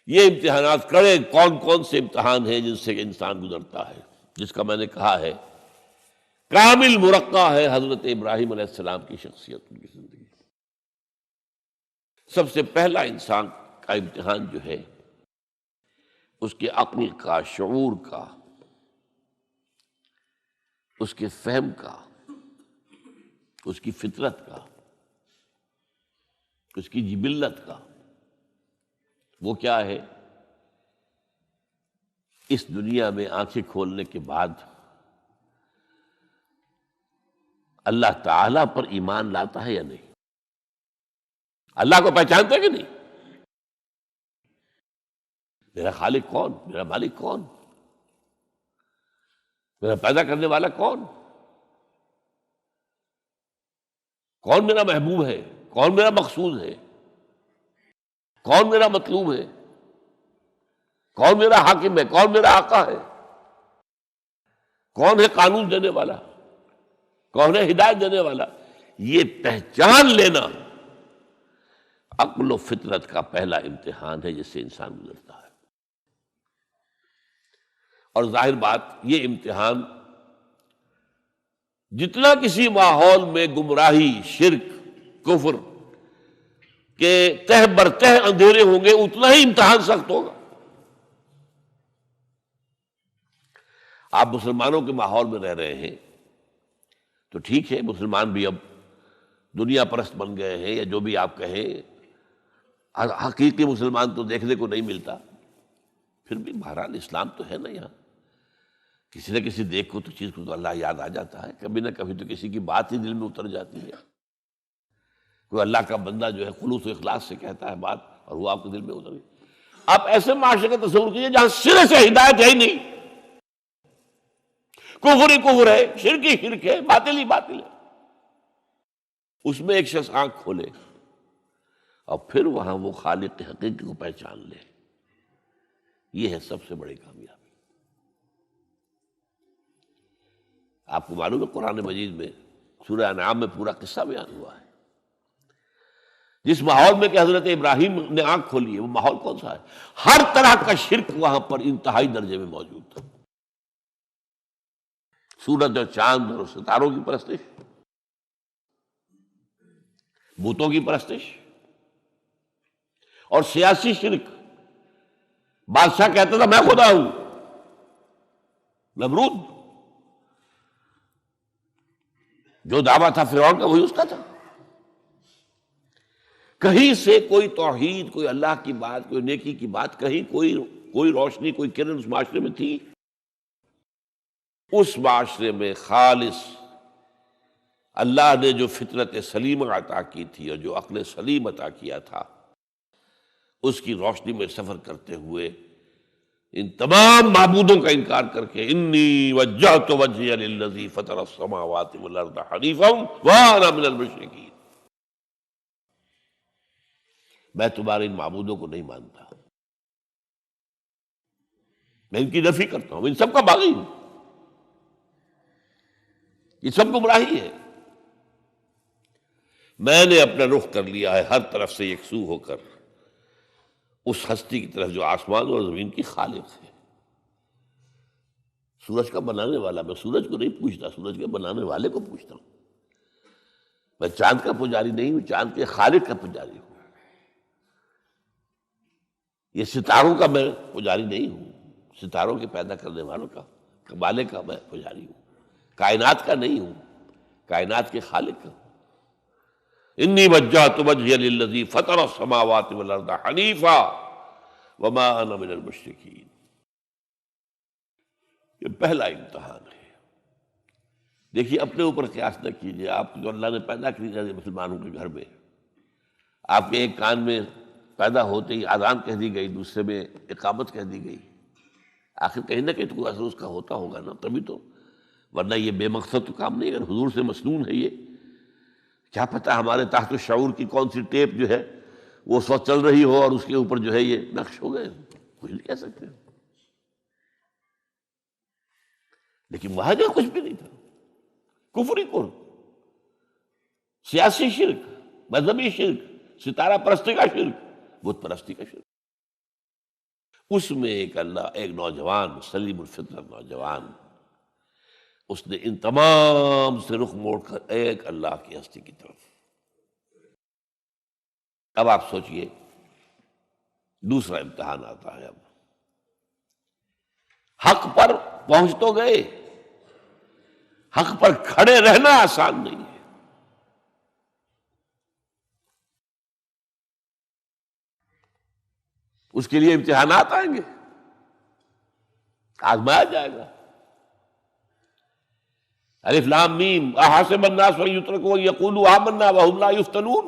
یہ امتحانات کڑے کون کون سے امتحان ہیں جن سے انسان گزرتا ہے، جس کا میں نے کہا ہے کامل مرقع ہے حضرت ابراہیم علیہ السلام کی شخصیت، ان کی زندگی۔ سب سے پہلا انسان کا امتحان جو ہے اس کے عقل کا، شعور کا، اس کے فہم کا، اس کی فطرت کا، اس کی جبلت کا۔ وہ کیا ہے؟ اس دنیا میں آنکھیں کھولنے کے بعد اللہ تعالیٰ پر ایمان لاتا ہے یا نہیں؟ اللہ کو پہچانتا ہے کہ نہیں؟ میرا خالق کون؟ میرا مالک کون؟ میرا پیدا کرنے والا کون؟ کون میرا محبوب ہے؟ کون میرا مقصود ہے؟ کون میرا مطلوب ہے؟ کون میرا حاکم ہے؟ کون میرا آقا ہے؟ کون ہے قانون دینے والا؟ کون ہے ہدایت دینے والا؟ یہ پہچان لینا عقل و فطرت کا پہلا امتحان ہے جس سے انسان گزرتا ہے۔ اور ظاہر بات یہ امتحان جتنا کسی ماحول میں گمراہی، شرک، کفر کے تہ بر تہ اندھیرے ہوں گے اتنا ہی امتحان سخت ہوگا۔ آپ مسلمانوں کے ماحول میں رہ رہے ہیں تو ٹھیک ہے، مسلمان بھی اب دنیا پرست بن گئے ہیں یا جو بھی آپ کہیں، حقیقی مسلمان تو دیکھنے کو نہیں ملتا، پھر بھی بہرحال اسلام تو ہے نا یہاں۔ کسی نہ کسی دیکھ کو تو چیز کو تو اللہ یاد آ جاتا ہے، کبھی نہ کبھی تو کسی کی بات ہی دل میں اتر جاتی ہے۔ کوئی اللہ کا بندہ جو ہے خلوص و اخلاص سے کہتا ہے بات اور وہ آپ کے دل میں اتر گئی۔ آپ ایسے معاشرے کا تصور کیجیے جہاں سرے سے ہدایت ہے ہی نہیں، کفر ہی کفر ہے، شرک ہی شرک ہے، باطل ہی باطل ہے۔ اس میں ایک شخص آنکھ کھولے اور پھر وہاں وہ خالق حقیقی کو پہچان لے، یہ ہے سب سے بڑی کامیابی۔ آپ کو معلوم ہے قرآن مجید میں سورہ انعام میں پورا قصہ بیان ہوا ہے۔ جس ماحول میں کہ حضرت ابراہیم نے آنکھ کھولی ہے وہ ماحول کون سا ہے؟ ہر طرح کا شرک وہاں پر انتہائی درجے میں موجود تھا۔ سورج اور چاند اور ستاروں کی پرستش، بتوں کی پرستش، اور سیاسی شرک۔ بادشاہ کہتا تھا میں خدا ہوں، نمرود جو دعویٰ تھا فرعون کا وہی اس کا تھا۔ کہیں سے کوئی توحید، کوئی اللہ کی بات، کوئی نیکی کی بات، کہیں کوئی روشنی، کوئی کرن اس معاشرے میں تھی؟ اس معاشرے میں خالص اللہ نے جو فطرت سلیم عطا کی تھی اور جو عقل سلیم عطا کیا تھا، اس کی روشنی میں سفر کرتے ہوئے ان تمام معبودوں کا انکار کر کے انی وجہت وجہی للذی فطر السماوات والارض حنیفا وانا من المشرکین، میں تمہارے ان معبودوں کو نہیں مانتا، میں ان کی نفی کرتا ہوں، ان سب کا باغی ہوں، یہ سب گمراہی ہے۔ میں نے اپنا رخ کر لیا ہے ہر طرف سے یکسو ہو کر اس ہستی کی طرف جو آسمان اور زمین کی خالق ہے۔ سورج کا بنانے والا، میں سورج کو نہیں پوچھتا، سورج کے بنانے والے کو پوچھتا ہوں۔ میں چاند کا پجاری نہیں ہوں، چاند کے خالق کا پجاری ہوں۔ یہ ستاروں کا میں پجاری نہیں ہوں، ستاروں کے پیدا کرنے والوں کا، مالک کا میں پجاری ہوں۔ کائنات کا نہیں ہوں، کائنات کے خالق کا۔ انی وجہت وجہی للذی فطر السماوات والارض حنیفا وما انا من المشرکین۔ یہ پہلا امتحان ہے۔ دیکھیے اپنے اوپر قیاس نہ کیجیے، آپ جو اللہ نے پیدا کیا مسلمانوں کے گھر میں، آپ کے ایک کان میں پیدا ہوتے ہی اذان کہہ دی گئی، دوسرے میں اقامت کہہ دی گئی، آخر کہیں نہ کہیں تو کوئی اثر اس کا ہوتا ہوگا نا، تبھی تو، ورنہ یہ بے مقصد تو کام نہیں ہے۔ حضور سے مسنون ہے یہ، کیا پتہ ہمارے تحت الشعور کی کون سی ٹیپ جو ہے وہ اس وقت چل رہی ہو اور اس کے اوپر جو ہے یہ نقش ہو گئے، کچھ نہیں کہہ سکتے۔ لیکن وہاں جو کچھ بھی نہیں تھا، کفر ہی کفر، سیاسی شرک، مذہبی شرک، ستارہ پرستی کا شرک، بت پرستی کا شرک۔ اس میں ایک نوجوان سلیم الفطرت نوجوان، اس نے ان تمام سے رخ موڑ کر ایک اللہ کی ہستی کی طرف۔ اب آپ سوچئے دوسرا امتحان آتا ہے۔ اب حق پر پہنچ تو گئے، حق پر کھڑے رہنا آسان نہیں ہے۔ اس کے لیے امتحانات آئیں گے، آزمایا جائے گا۔ الف لام میم احسب الناس ان یترکوا ان یقولوا آمنا وهم لا یفتنون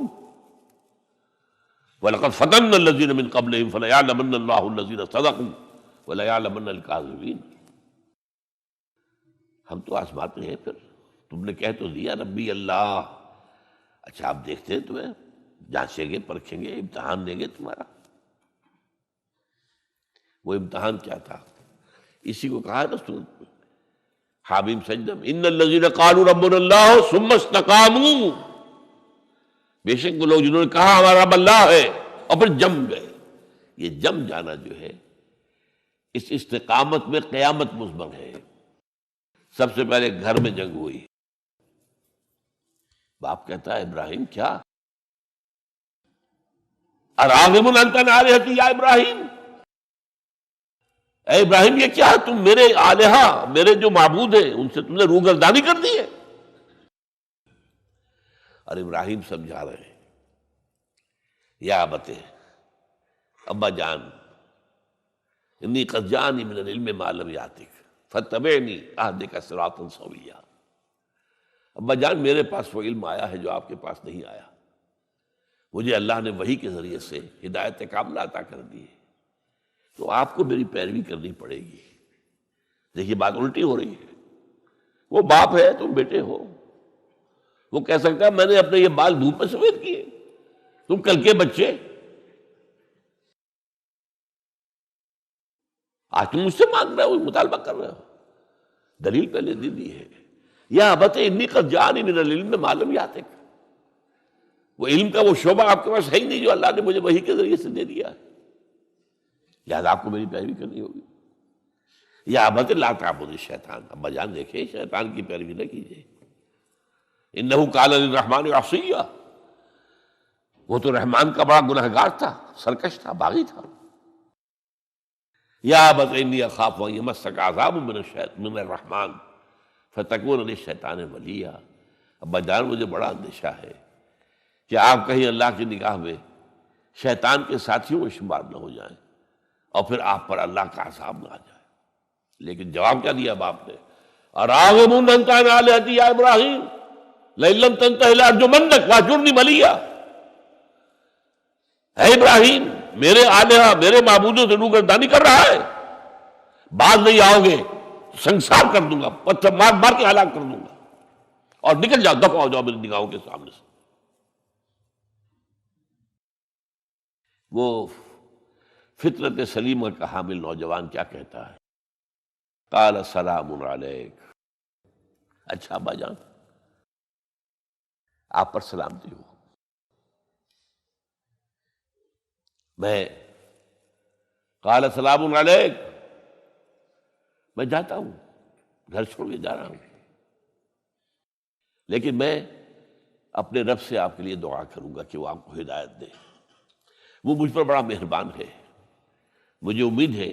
وَلَقَدْ فَتَنَّا الَّذِينَ مِن قَبْلِهِمْ فَلَيَعْلَمَنَّ اللَّهُ الَّذِينَ صَدَقُوا وَلَيَعْلَمَنَّ الْكَاذِبِينَ۔ ہم تو آزماتے ہیں، پھر تم نے کہہ تو دیا ربی اللہ، اچھا آپ دیکھتے ہیں تمہیں جانچیں گے، پرکھیں گے، امتحان لیں گے تمہارا۔ وہ امتحان کیا تھا؟ اسی کو کہا نا سورۃ میں حامیم سجدہ میں، ان الذین قالوا ربنا اللہ ثم استقاموا، بے شک وہ لوگ جنہوں نے کہا ہمارا رب اللہ ہے اور پھر جم گئے۔ یہ جم جانا جو ہے اس استقامت میں قیامت مضمر ہے۔ سب سے پہلے گھر میں جنگ ہوئی، باپ کہتا ہے ابراہیم کیا اراغب انت عن آلہتی یا ابراہیم، اے ابراہیم یہ کیا تم میرے آلہہ، میرے جو معبود ہیں ان سے تم نے روگردانی کر دی ہے۔ اور ابراہیم سمجھا رہے ہیں یا ابت، ابا جان انی قد جانی من العلم ما لم یاتک فاتبعنی اہدک صراطا سویا۔ ابا جان میرے پاس وہ علم آیا ہے جو آپ کے پاس نہیں آیا، مجھے اللہ نے وحی کے ذریعے سے ہدایت کاملہ عطا کر دی ہے، تو آپ کو میری پیروی کرنی پڑے گی۔ دیکھیے بات الٹی ہو رہی ہے، وہ باپ ہے تم بیٹے ہو، وہ کہہ سکتا ہے میں نے اپنے یہ بال دھوپ میں سفید کیے، تم کل کے بچے، آج تم مجھ سے مانگ رہے ہو، مطالبہ کر رہے ہو۔ دلیل پہلے دے دی ہے، یا ابت انی قد جانی من العلم ما لم یاتک، وہ علم کا وہ شعبہ آپ کے پاس ہے ہی نہیں جو اللہ نے مجھے وحی کے ذریعے سے دے دیا ہے، لہٰذا آپ کو میری پیروی کرنی ہوگی۔ یا ابت لا تعبد الشیطان، ابا جان دیکھیں شیطان کی پیروی نہ کیجیے، انہ کان للرحمن عصیا، وہ تو رحمان کا بڑا گنہگار تھا، سرکش تھا، باغی تھا۔ یا ابت انی اخاف ان یمسک عذاب من الرحمن فتکون للشیطان ولیا، ابا جان مجھے بڑا اندیشہ ہے کہ آپ کہیں اللہ کی نگاہ میں شیطان کے ساتھیوں میں شمار نہ ہو جائیں اور پھر آپ پر اللہ کا عذاب نہ آ جائے۔ لیکن جواب کیا دیا باپ نے؟ اراغب انت عن آلہتی یا ابراہیم لئن لم تنتہ لارجمنک واہجرنی ملیا، اے ابراہیم میرے آلہہ میرے معبودوں سے روگردانی کر رہا ہے، بعد نہیں آؤ گے سنسار کر دوں گا، پتھر مار مار کے ہلاک کر دوں گا، اور نکل جاؤ، دفع ہو جاؤ میری نگاہوں کے سامنے سے۔ وہ فطرت سلیمہ کا حامل نوجوان کیا کہتا ہے؟ قال سلام علیک، اچھا ابا جان آپ پر سلامتی ہو، میں قال سلام علیک میں جاتا ہوں، گھر چھوڑ کے جا رہا ہوں، لیکن میں اپنے رب سے آپ کے لیے دعا کروں گا کہ وہ آپ کو ہدایت دے، وہ مجھ پر بڑا مہربان ہے، مجھے امید ہے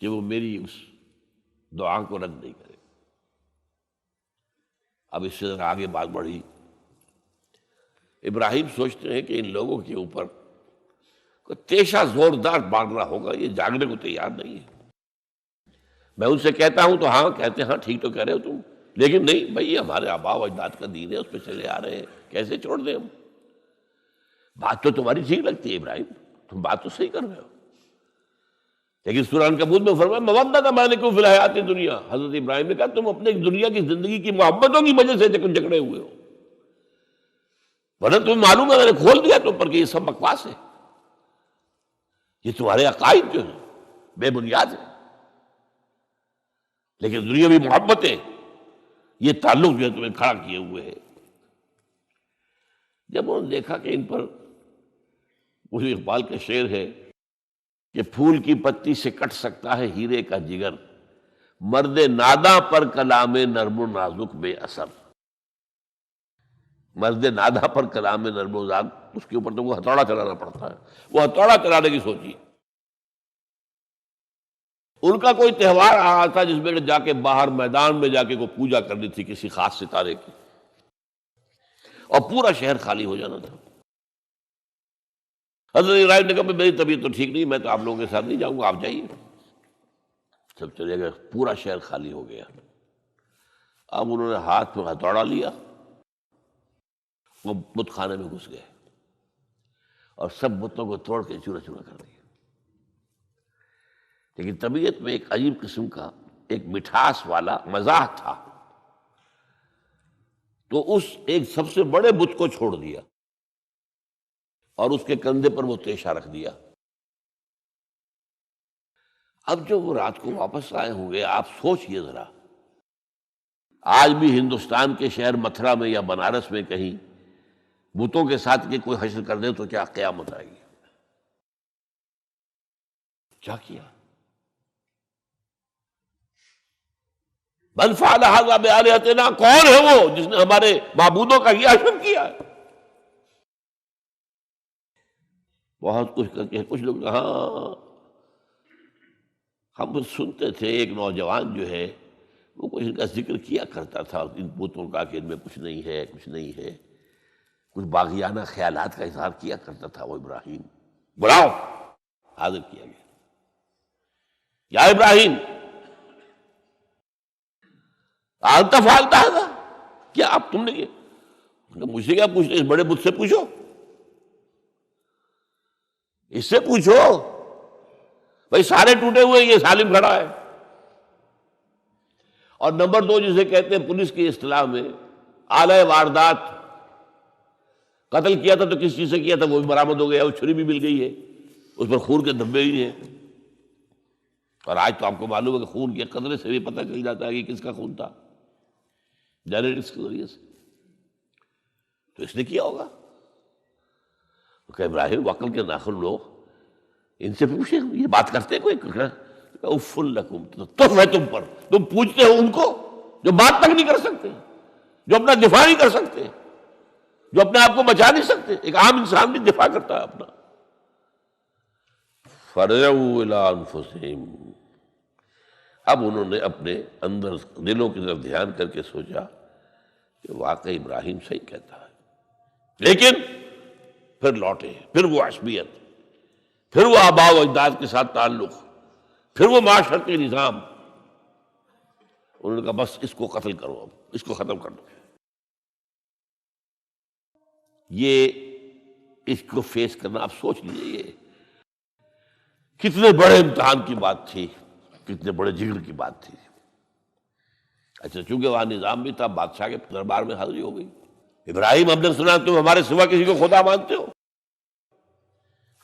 کہ وہ میری اس دعا کو رد نہیں کرے۔ اب اس سے ذرا آگے بات بڑھی، ابراہیم سوچتے ہیں کہ ان لوگوں کے اوپر کوئی تیشہ زوردار مارنا ہوگا، یہ جاگنے کو تیار نہیں ہے۔ میں ان سے کہتا ہوں تو ہاں کہتے ہیں ہاں ٹھیک تو کہہ رہے ہو تم، لیکن نہیں بھائی ہمارے آباء و اجداد کا دین ہے، اس پہ چلے آ رہے ہیں، کیسے چھوڑ دیں ہم؟ بات تو تمہاری ٹھیک لگتی ہے ابراہیم، تم بات تو صحیح کر رہے ہو، لیکن سورہ عنکبوت میں فرمایا مودۃ بینکم فی الحیاۃ الدنیا، حضرت ابراہیم نے کہا تم اپنے دنیا کی زندگی کی محبتوں کی وجہ سے جکڑے ہوئے ہو، ورنہ تمہیں معلوم ہے میں نے کھول دیا تم پر کہ یہ سب بکواس ہے، یہ تمہارے عقائد جو ہیں بے بنیاد ہیں، لیکن دنیاوی محبتیں یہ تعلق جو ہے تمہیں کھڑا کیے ہوئے ہے۔ جب انہوں نے دیکھا کہ ان پر وہ اقبال کا شعر ہے کہ پھول کی پتی سے کٹ سکتا ہے ہیرے کا جگر، مرد ناداں پر کلام نرم و نازک بے اثر۔ مرد ناداں پر کلام نرم و نازک، اس کے اوپر تو وہ ہتھوڑا چلانا پڑتا ہے، وہ ہتھوڑا چلانے کی سوچی۔ ان کا کوئی تہوار آ رہا تھا جس میں جا کے باہر میدان میں جا کے کوئی پوجا کرنی تھی کسی خاص ستارے کی، اور پورا شہر خالی ہو جانا تھا۔ حضرت ابراہیم نے کہا میری طبیعت تو ٹھیک نہیں، میں تو آپ لوگوں کے ساتھ نہیں جاؤں گا، آپ جائیے۔ سب چلے گئے، پورا شہر خالی ہو گیا۔ اب انہوں نے ہاتھ میں ہتھوڑا لیا، وہ بت خانے میں گھس گئے اور سب بتوں کو توڑ کے چورا چورا کر دیا۔ لیکن طبیعت میں ایک عجیب قسم کا ایک مٹھاس والا مزاح تھا، تو اس ایک سب سے بڑے بت کو چھوڑ دیا اور اس کے کندھے پر وہ تیشہ رکھ دیا۔ اب جو وہ رات کو واپس آئے ہوں گے، آپ سوچئے ذرا، آج بھی ہندوستان کے شہر متھرا میں یا بنارس میں کہیں بتوں کے ساتھ کے کوئی حشر کر دے تو کیا قیامت آئے گی؟ کیا کیا؟ من فعل ھذا بآلہتنا، کون ہے وہ جس نے ہمارے معبودوں کا یہ حشر کیا ہے؟ بہت کچھ کر کے کچھ لوگ ہاں ہم سنتے تھے ایک نوجوان جو ہے وہ کچھ ان کا ذکر کیا کرتا تھا ان بتوں کا کہ ان میں کچھ نہیں ہے، کچھ نہیں ہے، کچھ باغیانہ خیالات کا اظہار کیا کرتا تھا وہ ابراہیم۔ بلاؤ، حاضر کیا گیا۔ یا ابراہیم انت فعلت ھذا، کیا اب تم نے یہ؟ مجھ سے کیا پوچھتے، اس بڑے بت سے پوچھو، اس سے پوچھو، بھائی سارے ٹوٹے ہوئے، یہ سالم کھڑا ہے۔ اور نمبر 2 جسے کہتے ہیں پولیس کی اصطلاح میں آلہ واردات، قتل کیا تھا تو کس چیز سے کیا تھا وہ بھی برآمد ہو گیا، وہ چھری بھی مل گئی ہے، اس پر خون کے دھبے ہی ہیں۔ اور آج تو آپ کو معلوم ہے کہ خون کے قطرے سے بھی پتہ چل جاتا ہے کہ کس کا خون تھا، جینیٹکس کے ذریعے سے۔ تو اس نے کیا ہوگا کہ ابراہیم وکل کے ناخن لو، ان سے پوچھے یہ بات کرتے کوئی؟ اف لکم، تو ہے تم پر، تم پوچھتے ہو ان کو جو بات تک نہیں کر سکتے، جو اپنا دفاع نہیں کر سکتے، جو اپنے آپ کو بچا نہیں سکتے۔ ایک عام انسان بھی دفاع کرتا ہے اپنا۔ فرجعوا الی انفسہم، اب انہوں نے اپنے اندر دلوں کی طرف دھیان کر کے سوچا کہ واقعی ابراہیم صحیح کہتا ہے، لیکن پھر لوٹے، پھر وہ عصبیت، پھر وہ آباء و اجداد کے ساتھ تعلق، پھر وہ معاشرتی نظام۔ انہوں نے کہا بس اس کو قتل کرو، اب اس کو ختم کر دو۔ یہ اس کو فیس کرنا، آپ سوچ لیجیے یہ کتنے بڑے امتحان کی بات تھی، کتنے بڑے جگر کی بات تھی۔ اچھا چونکہ وہاں نظام بھی تھا، بادشاہ کے دربار میں حاضری ہو گئی۔ ابراہیم ہم نے سنا تم ہمارے سوا کسی کو خدا مانتے ہو؟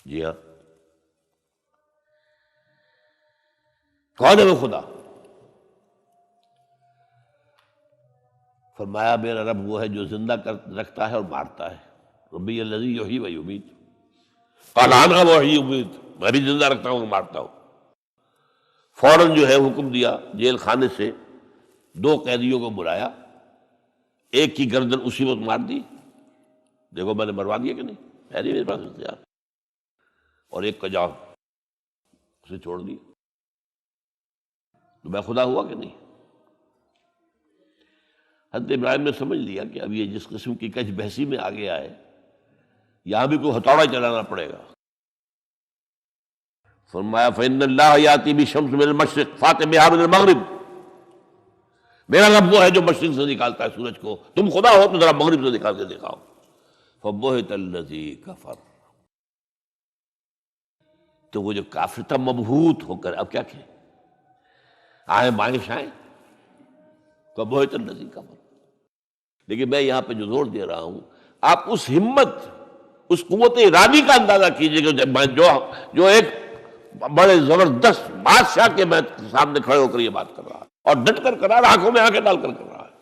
جی ہاں، کون ہے وہ خدا؟ فرمایا میرا رب وہ ہے جو زندہ رکھتا ہے اور مارتا ہے، ربی الذی یحیی و یمیت، قال انا احیی و امیت، میں بھی زندہ رکھتا ہوں اور مارتا ہوں۔ فوراً جو ہے حکم دیا، جیل خانے سے 2 قیدیوں کو بلایا، ایک کی گردن اسی وقت مار دی، دیکھو میں نے مروا دیا کہ نہیں، ہے نہیں میرے پاس اختیار، اور ایک کا جاؤ اسے چھوڑ دیا، تو میں خدا ہوا کہ نہیں؟ حضرت ابراہیم نے سمجھ لیا کہ اب یہ جس قسم کی کچ بحثی میں آ گیا ہے، یہاں بھی کوئی ہتھوڑا چلانا پڑے گا۔ فرمایا فإن اللہ یاتی بالشمس من المشرق فأت بہا من المغرب، میرا رب وہ ہے جو مشرق سے نکالتا ہے سورج کو، تم خدا ہو تو ذرا مغرب سے نکال کے دکھاؤ۔ فبہت الذی کفر، تو وہ جو کافر تھا مبہوت ہو کر اب کیا کہ آئیں بائیں شائیں، فبہت الذی کفر۔ لیکن میں یہاں پہ جو زور دے رہا ہوں، آپ اس ہمت، اس قوت ارادی کا اندازہ کیجئے کہ جو ایک بڑے زبردست بادشاہ کے میں سامنے کھڑے ہو کر یہ بات کر رہا ہے، اور ڈٹ کر رہا ہے، آنکھوں میں آنکھیں ڈال کر رہا ہے۔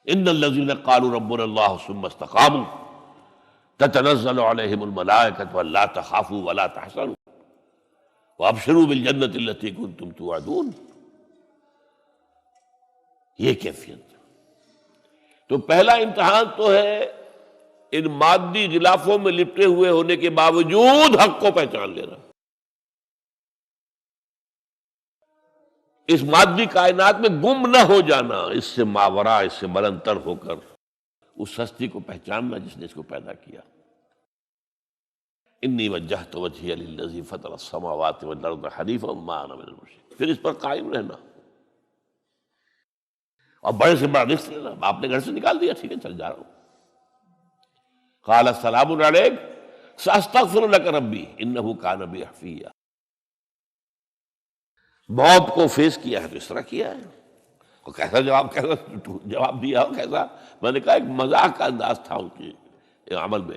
ان الذین قالوا ربنا اللہ ثم استقاموا، تتنزل علیہم الملائکۃ الا تخافوا ولا تحزنوا وابشروا بالجنۃ التی کنتم توعدون. یہ کیفیت. تو پہلا امتحان تو ہے ان مادی غلافوں میں لپٹے ہوئے ہونے کے باوجود حق کو پہچان لینا. اس مادی کائنات میں گم نہ ہو جانا، اس سے ماورا، اس سے بلندتر ہو کر اس ہستی کو پہچاننا جس نے اس کو پیدا کیا. انی وجہت وجہی للذی فطر السماوات والارض حنیفا وما انا من المشرکین. پھر اس پر قائم رہنا اور بڑے سے بڑا رزق لینا. آپ نے گھر سے نکال دیا، ٹھیک ہے چل جا رہا ہوں. قال السلام علیک ساستغفر لک ربی انہ کان بی حفیہ. موت کو فیس کیا ہے تو اس طرح کیا ہے. اور کیسا جواب دیا ہو کیسا. میں نے کہا ایک مذاق کا انداز تھا ان کے عمل میں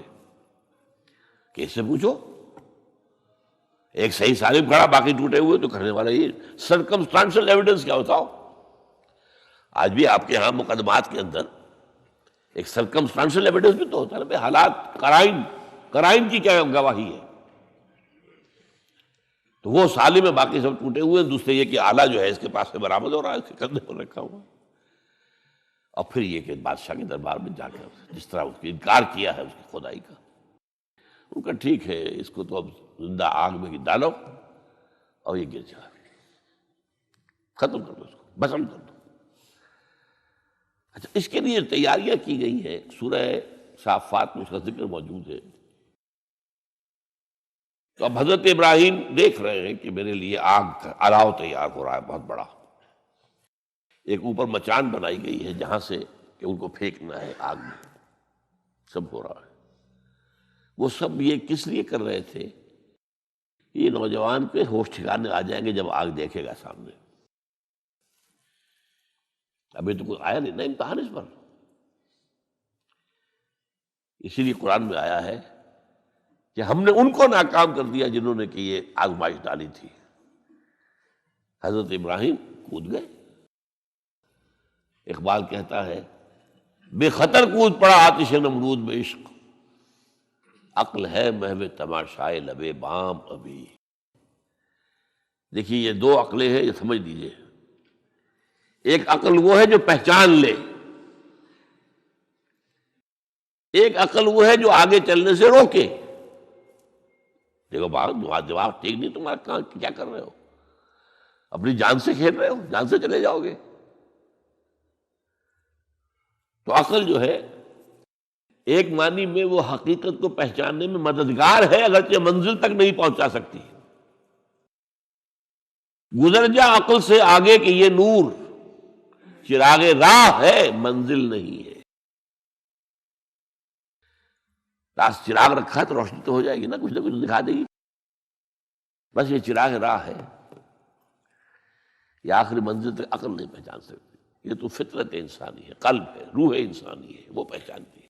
کہ اس سے پوچھو. ایک صحیح سالم کھڑا باقی ٹوٹے ہوئے تو کرنے والا یہ سرکمسٹانشل ایویڈنس کیا ہوتا ہو. آج بھی آپ کے یہاں مقدمات کے اندر ایک سرکمسٹانشل ایویڈنس بھی تو ہوتا ہے نا. حالات قرائن کی کیا گواہی ہے. تو وہ سالم میں باقی سب ٹوٹے ہوئے ہیں. دوسرے یہ کہ آلہ جو ہے اس کے پاس سے برآمد ہو رہا ہے، اس کے کندھے پر رکھا ہوا. اور پھر یہ کہ بادشاہ کے دربار میں جا کر جس طرح اس کی انکار کیا ہے اس کی خدائی کا. ان کا ٹھیک ہے، اس کو تو اب زندہ آگ میں ڈالو اور یہ گر جائے، ختم کر دو، اس کو بسم کر دو. اچھا، اس کے لیے تیاریاں کی گئی ہیں. سورہ صافات میں اس کا ذکر موجود ہے. تو اب حضرت ابراہیم دیکھ رہے ہیں کہ میرے لیے آگ کا الاؤ تیار ہو رہا ہے بہت بڑا. ایک اوپر مچان بنائی گئی ہے جہاں سے کہ ان کو پھینکنا ہے آگ میں. سب ہو رہا ہے. وہ سب یہ کس لیے کر رہے تھے؟ یہ نوجوان کے ہوش ٹھکانے آ جائیں گے جب آگ دیکھے گا سامنے. ابھی تو کوئی آیا نہیں نا امتحان اس پر. اسی لیے قرآن میں آیا ہے کہ ہم نے ان کو ناکام کر دیا جنہوں نے کہ یہ آزمائش ڈالی تھی. حضرت ابراہیم کود گئے. اقبال کہتا ہے بے خطر کود پڑا آتش نمرود میں عشق، عقل ہے محو تماشائے لبے بام ابھی. دیکھیے یہ دو عقلیں ہیں، یہ سمجھ لیجیے. ایک عقل وہ ہے جو پہچان لے، ایک عقل وہ ہے جو آگے چلنے سے روکے. دیکھو جواب ٹھیک نہیں تمہارا، کیا کر رہے ہو؟ اپنی جان سے کھیل رہے ہو، جان سے چلے جاؤ گے. تو عقل جو ہے ایک معنی میں وہ حقیقت کو پہچاننے میں مددگار ہے، اگرچہ منزل تک نہیں پہنچا سکتی. گزر جا عقل سے آگے کہ یہ نور چراغ راہ ہے، منزل نہیں ہے. راست چراغ رکھا ہے تو روشنی تو ہو جائے گی نا، کچھ نہ کچھ دکھا دے گی. بس یہ چراغ راہ ہے، یہ آخری منزل تک عقل نہیں پہچان سکتی. یہ تو فطرت انسانی ہے، قلب ہے، روح انسانی ہے، وہ پہچانتی ہے.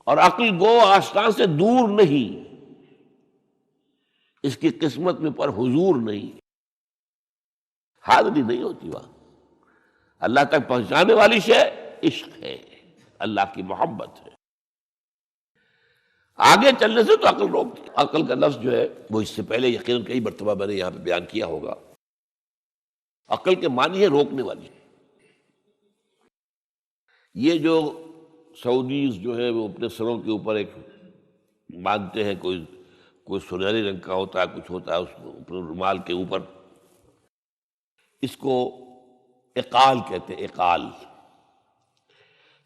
اور عقل گو آستان سے دور نہیں، اس کی قسمت میں پر حضور نہیں، حاضری نہیں ہوتی وہاں. اللہ تک پہنچانے والی شے عشق ہے، اللہ کی محبت ہے. آگے چلنے سے تو عقل روکتی. عقل کا لفظ جو ہے وہ اس سے پہلے یقیناً کئی مرتبہ میں نے یہاں پہ بیان کیا ہوگا. عقل کے معنی ہے روکنے والی. یہ جو سعودیز جو ہے وہ اپنے سروں کے اوپر ایک باندھتے ہیں، کوئی سنہری رنگ کا ہوتا ہے، کچھ ہوتا ہے اس کو اپنے رومال کے اوپر. اس کو اقال کہتے ہیں، اقال.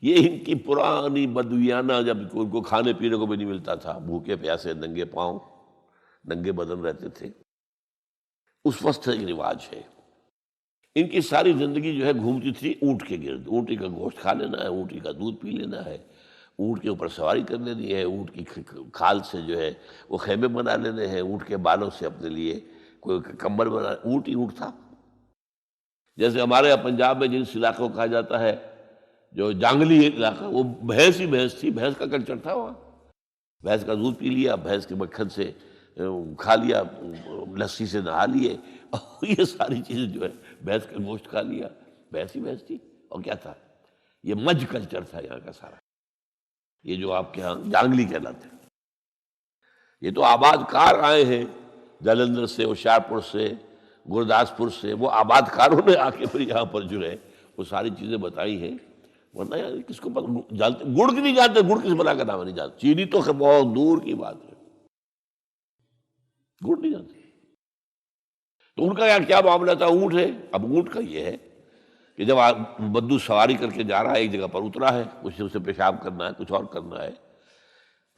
یہ ان کی پرانی بدویانہ، جب ان کو کھانے پینے کو بھی نہیں ملتا تھا، بھوکے پیاسے ننگے پاؤں ننگے بدن رہتے تھے، اس وقت سے یہ رواج ہے. ان کی ساری زندگی جو ہے گھومتی تھی اونٹ کے گرد. اونٹی کا گوشت کھا لینا ہے، اونٹی کا دودھ پی لینا ہے، اونٹ کے اوپر سواری کر لینی ہے، اونٹ کی کھال سے جو ہے وہ خیمے بنا لینے ہیں، اونٹ کے بالوں سے اپنے لیے کوئی کمبل بنا. اونٹ ہی اونٹ تھا. جیسے ہمارے یہاں پنجاب میں جن علاقوں کو کہا جاتا ہے جو جانگلی علاقہ، وہ بھینس ہی بھینس تھی، بھینس کا کلچر تھا وہاں. بھینس کا دودھ پی لیا، بھینس کے مکھن سے کھا لیا، لسی سے نہا لیے، اور یہ ساری چیزیں جو ہے بھینس کا گوشت کھا لیا. بھینس ہی بھینس تھی. اور کیا تھا؟ یہ مج کلچر تھا یہاں کا سارا، یہ جو آپ کے ہاں جانگلی کہلاتے ہیں، یہ تو آباد کار آئے ہیں جلندھر سے، ہوشیارپور سے، گرداسپور سے، وہ آباد کاروں نے آ کے پھر یہاں پر جو ہے وہ ساری چیزیں بتائی ہیں، ورنہ یار کس کو جانتے، گڑ کی نہیں جانتے، گڑ کس بلا کا نام نہیں جانتے، چینی تو بہت دور کی بات ہے، گڑ نہیں جانتے۔ تو ان کا یار کیا معاملہ تھا، اونٹ ہے، اب اونٹ کا یہ ہے کہ جب بدو سواری کر کے جا رہا ہے، ایک جگہ پر اترا ہے، کچھ اسے پیشاب کرنا ہے، کچھ اور کرنا ہے،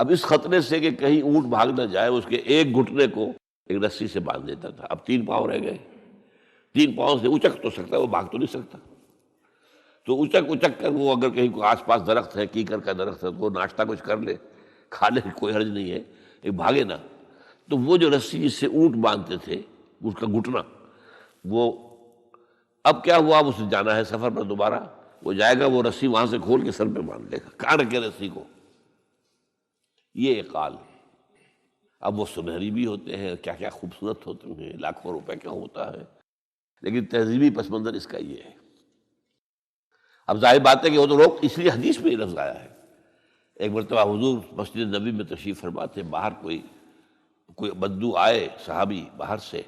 اب اس خطرے سے کہ کہیں اونٹ بھاگ نہ جائے، اس کے ایک گھٹنے کو ایک رسی سے باندھ دیتا تھا، اب 3 پاؤں رہ گئے، 3 پاؤں سے اچک تو سکتا ہے، وہ بھاگ تو نہیں سکتا، تو اچک کر وہ اگر کہیں کوئی آس پاس درخت ہے، کیکر کا درخت ہے، تو وہ ناشتہ کچھ کر لے، کھا لے، کوئی حرج نہیں ہے، ایک بھاگے نا۔ تو وہ جو رسی جس سے اونٹ باندھتے تھے، اس کا گھٹنا، وہ اب کیا ہوا، اب اسے جانا ہے سفر پر دوبارہ، وہ جائے گا، وہ رسی وہاں سے کھول کے سر پہ باندھ لے گا، کاٹ کے رسی کو، یہ اقال۔ اب وہ سنہری بھی ہوتے ہیں، کیا کیا خوبصورت ہوتے ہیں، لاکھوں روپے کا ہوتا ہے، لیکن تہذیبی پس منظر اس کا یہ ہے۔ اب ظاہر بات ہے کہ وہ تو روک، اس لیے حدیث میں یہ لفظ آیا ہے۔ ایک مرتبہ حضور مسجد نبی میں تشریف فرما تھے، باہر کوئی بدو آئے صحابی باہر سے،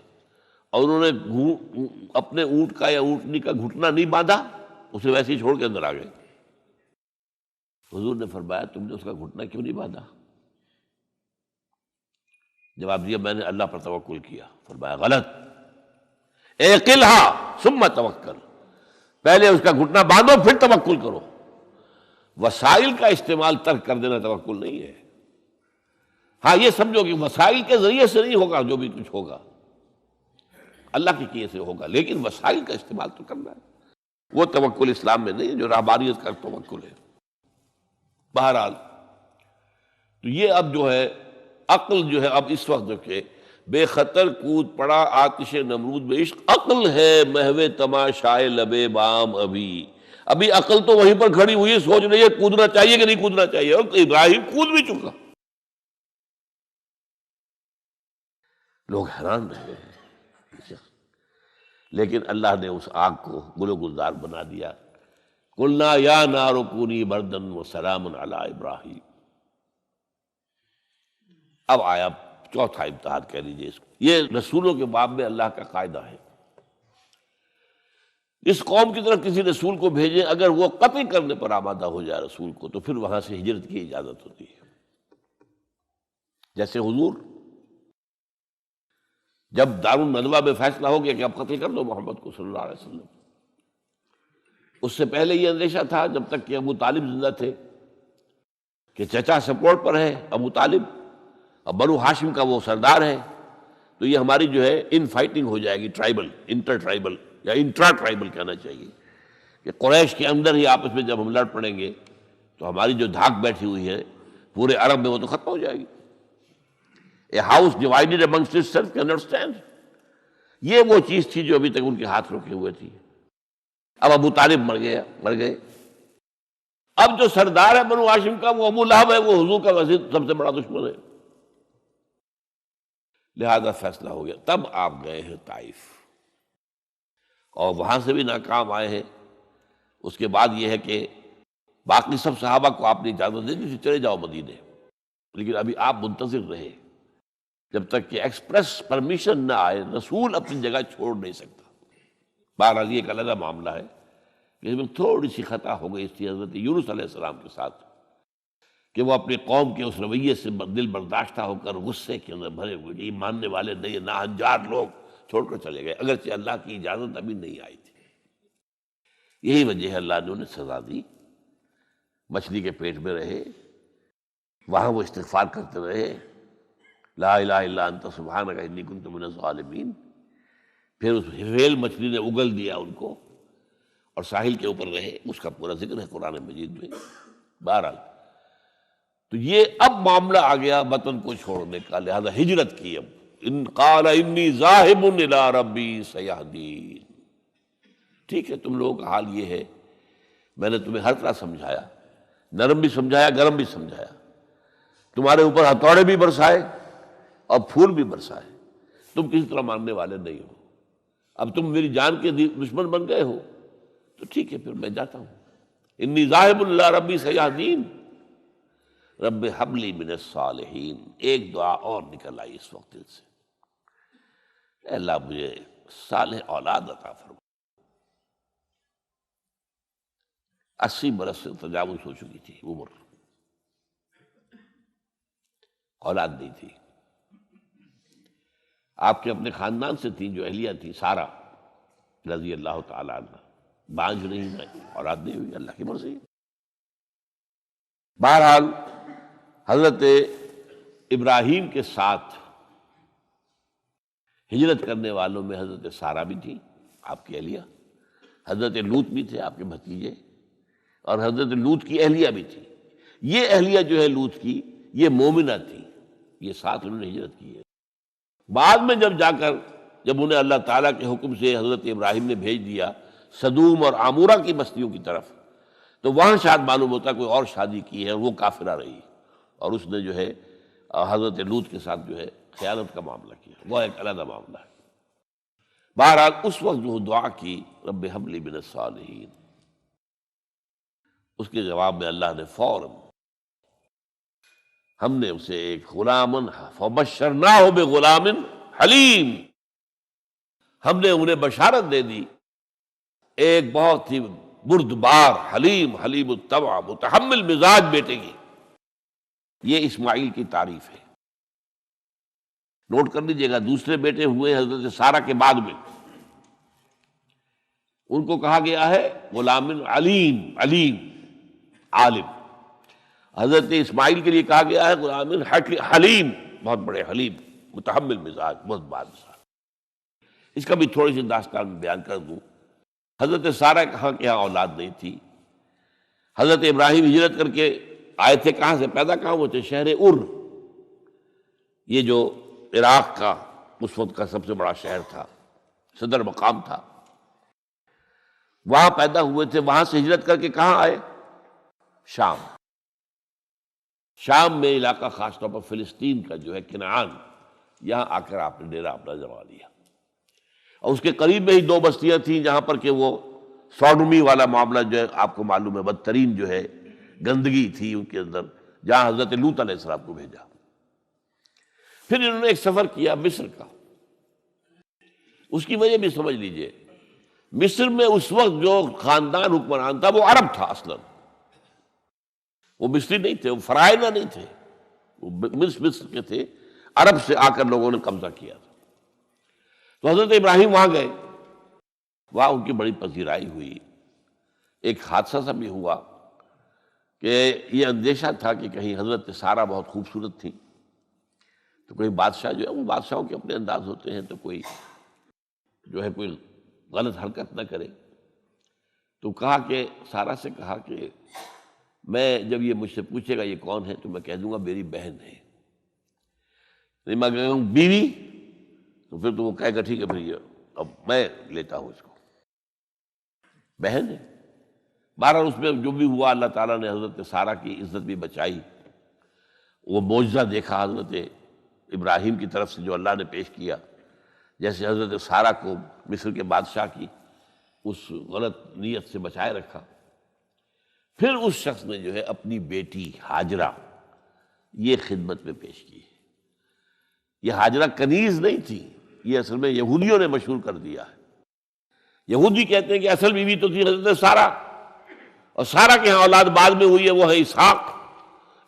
اور انہوں نے اپنے اونٹ کا یا اونٹنی کا گھٹنا نہیں باندھا، اسے ویسے ہی چھوڑ کے اندر آ گئے۔ حضور نے فرمایا تم نے اس کا گھٹنا کیوں نہیں باندھا؟ جواب دیا میں نے اللہ پر توکل کیا۔ فرمایا غلط، اعقلھا ثم توکل، پہلے اس کا گھٹنا باندھو پھر توکل کرو۔ وسائل کا استعمال ترک کر دینا توکل نہیں ہے۔ ہاں یہ سمجھو کہ وسائل کے ذریعے سے نہیں ہوگا، جو بھی کچھ ہوگا اللہ کی کیے سے ہوگا، لیکن وسائل کا استعمال تو کرنا ہے، وہ توکل اسلام میں نہیں ہے جو رہبانیت کا توکل ہے۔ بہرحال تو یہ اب جو ہے عقل جو ہے، اب اس وقت جو کہ بے خطر کود پڑا آتش نمرود میں عشق، عقل ہے محو تماشائے لبے بام، ابھی عقل تو وہیں پر کھڑی ہوئی ہے، سوچ رہی ہے کودنا چاہیے کہ نہیں کودنا چاہیے، اور ابراہیم کود بھی چکا۔ لوگ حیران رہ گئے ہیں، لیکن اللہ نے اس آگ کو گل و گلزار بنا دیا۔ قلنا یا نار کونی بردن وسلام علی ابراہیم۔ اب آیا چوتھا امتحان کہہ لیجیے اس کو، یہ رسولوں کے باب میں اللہ کا قاعدہ ہے، اس قوم کی طرف کسی رسول کو بھیجیں، اگر وہ قتل کرنے پر آمادہ ہو جائے رسول کو، تو پھر وہاں سے ہجرت کی اجازت ہوتی ہے۔ جیسے حضور جب دار الندوہ میں فیصلہ ہو گیا کہ اب قتل کر دو محمد کو صلی اللہ علیہ وسلم، اس سے پہلے یہ اندیشہ تھا جب تک کہ ابو طالب زندہ تھے کہ چچا سپورٹ پر ہے ابو طالب، اب بنو ہاشم کا وہ سردار ہے، تو یہ ہماری جو ہے ان فائٹنگ ہو جائے گی، ٹرائبل، انٹر ٹرائبل یا انٹرا ٹرائبل کہنا چاہیے، کہ قریش کے اندر ہی آپس میں جب ہم لڑ پڑیں گے تو ہماری جو دھاک بیٹھی ہوئی ہے پورے عرب میں وہ تو ختم ہو جائے گی۔ A house divided amongst itself can understand۔ یہ وہ چیز تھی جو ابھی تک ان کے ہاتھ روکے ہوئے تھی۔ اب ابو طالب مر گئے، اب جو سردار ہے بنو ہاشم کا وہ ابو لہب ہے، وہ حضور کا وزیر سب سے بڑا دشمن ہے، لہذا فیصلہ ہو گیا۔ تب آپ گئے ہیں طائف اور وہاں سے بھی ناکام آئے ہیں۔ اس کے بعد یہ ہے کہ باقی سب صحابہ کو آپ نے اجازت دے دی چلے جاؤ مدینے، لیکن ابھی آپ منتظر رہے جب تک کہ ایکسپریس پرمیشن نہ آئے، رسول اپنی جگہ چھوڑ نہیں سکتا۔ بہرحال یہ ایک علیحدہ معاملہ ہے کہ اس میں تھوڑی سی خطا ہو گئی تھی حضرت یونس علیہ السلام کے ساتھ، کہ وہ اپنی قوم کے اس رویے سے دل برداشتہ ہو کر غصے کے اندر بھرے ہوئے، یہ ماننے والے نہیں، ناہنجار لوگ چھوڑ کر چلے گئے، اگرچہ اللہ کی اجازت ابھی نہیں آئی تھی۔ یہی وجہ ہے اللہ نے انہیں سزا دی، مچھلی کے پیٹ میں رہے، وہاں وہ استغفار کرتے رہے، لا الہ الا انت سبحانک انی کنت من الظالمین۔ پھر اس ویل مچھلی نے اگل دیا ان کو اور ساحل کے اوپر رہے، اس کا پورا ذکر ہے قرآن مجید میں۔ بہرحال تو یہ اب معاملہ آ گیا وطن کو چھوڑنے کا، لہذا ہجرت کی۔ اب ان قال انی ذاہب الی ربی سیہدین، ٹھیک ہے تم لوگوں کا حال یہ ہے، میں نے تمہیں ہر طرح سمجھایا، نرم بھی سمجھایا، گرم بھی سمجھایا، تمہارے اوپر ہتھوڑے بھی برسائے اور پھول بھی برسائے، تم کسی طرح ماننے والے نہیں ہو، اب تم میری جان کے دشمن بن گئے ہو، تو ٹھیک ہے پھر میں جاتا ہوں۔ انی ذاہب الی ربی سیہدین، رب ہب لی من الصالحین۔ ایک دعا اور نکل آئی اس وقت دل سے، اے اللہ مجھے صالح اولاد عطا فرما۔ 80 برس سے تجاوز ہو چکی تھی عمر، اولاد نہیں تھی۔ آپ کے اپنے خاندان سے تھیں جو اہلیہ تھی سارہ رضی اللہ تعالی عنہ، بانجھ نہیں ہوئی، اولاد نہیں ہوئی، اللہ کی مرضی۔ بہرحال حضرت ابراہیم کے ساتھ ہجرت کرنے والوں میں حضرت سارہ بھی تھی آپ کی اہلیہ، حضرت لوط بھی تھے آپ کے بھتیجے، اور حضرت لوط کی اہلیہ بھی تھی۔ یہ اہلیہ جو ہے لوط کی، یہ مومنہ تھی، یہ ساتھ انہوں نے ہجرت کی ہے۔ بعد میں جب انہیں اللہ تعالیٰ کے حکم سے حضرت ابراہیم نے بھیج دیا سدوم اور عامورہ کی بستیوں کی طرف، تو وہاں شاید معلوم ہوتا کوئی اور شادی کی ہے، وہ کافرہ رہی، اور اس نے جو ہے حضرت لوط کے ساتھ جو ہے خیانت کا معاملہ کیا، وہ ایک علیحدہ معاملہ ہے۔ بہرحال اس وقت جو دعا کی رب ہب لی من الصالحین، اس کے جواب میں اللہ نے فوراً ہم نے اسے ایک غلام فبشرناہ بغلام حلیم، ہم نے انہیں بشارت دے دی ایک بہت ہی بردبار، حلیم الطبع، متحمل مزاج بیٹے کی۔ یہ اسماعیل کی تعریف ہے، نوٹ کر لیجیے گا۔ دوسرے بیٹے ہوئے حضرت سارہ کے بعد میں، ان کو کہا گیا ہے غلام علیم عالم۔ حضرت اسماعیل کے لیے کہا گیا ہے غلام حلیم، بہت بڑے حلیم، متحمل مزاج، بہت بادشاہ۔ اس کا بھی تھوڑی سی داستان بیان کر دوں۔ حضرت سارہ کہاں کے یہاں اولاد نہیں تھی۔ حضرت ابراہیم ہجرت کر کے آئے تھے، کہاں سے پیدا کہاں ہوئے تھے؟ شہر ار، یہ جو عراق کا اس وقت کا سب سے بڑا شہر تھا، صدر مقام تھا، وہاں پیدا ہوئے تھے۔ وہاں سے ہجرت کر کے کہاں آئے؟ شام میں علاقہ، خاص طور پر فلسطین کا جو ہے کنعان، یہاں آ کر آپ نے ڈیرا اپنا جما لیا۔ اور اس کے قریب میں ہی 2 بستیاں تھیں جہاں پر کہ وہ سوڈومی والا معاملہ جو ہے آپ کو معلوم ہے، بدترین جو ہے گندگی تھی ان کے اندر، جہاں حضرت لوط علیہ السلام کو بھیجا۔ پھر انہوں نے ایک سفر کیا مصر کا، اس کی وجہ بھی سمجھ لیجئے۔ مصر میں اس وقت جو خاندان حکمران تھا وہ عرب تھا اصلاً، وہ مصری نہیں تھے، وہ فرائضہ نہیں تھے، وہ مصر کے تھے، عرب سے آ کر لوگوں نے قبضہ کیا تھا۔ تو حضرت ابراہیم وہاں گئے، وہاں ان کی بڑی پذیرائی ہوئی۔ ایک حادثہ سا بھی ہوا کہ یہ اندیشہ تھا کہ کہیں حضرت سارہ بہت خوبصورت تھی، تو کوئی بادشاہ جو ہے، وہ بادشاہوں کے اپنے انداز ہوتے ہیں، تو کوئی جو ہے کوئی غلط حرکت نہ کرے۔ تو کہا کہ سارہ سے کہا کہ میں جب یہ مجھ سے پوچھے گا یہ کون ہے تو میں کہہ دوں گا میری بہن ہے، نہیں میں کہوں بیوی تو پھر تو وہ کہے گا ٹھیک ہے پھر یہ اب میں لیتا ہوں اس کو، بہن ہے۔ بہرحال اس میں جو بھی ہوا، اللہ تعالیٰ نے حضرت سارہ کی عزت بھی بچائی۔ وہ معجزہ دیکھا حضرت ابراہیم کی طرف سے جو اللہ نے پیش کیا، جیسے حضرت سارہ کو مصر کے بادشاہ کی اس غلط نیت سے بچائے رکھا۔ پھر اس شخص نے جو ہے اپنی بیٹی ہاجرہ یہ خدمت میں پیش کی۔ یہ ہاجرہ کنیز نہیں تھی، یہ اصل میں یہودیوں نے مشہور کر دیا ہے۔ یہودی کہتے ہیں کہ اصل بیوی تو تھی حضرت سارہ، اور سارہ کے ہاں اولاد بعد میں ہوئی ہے، وہ ہے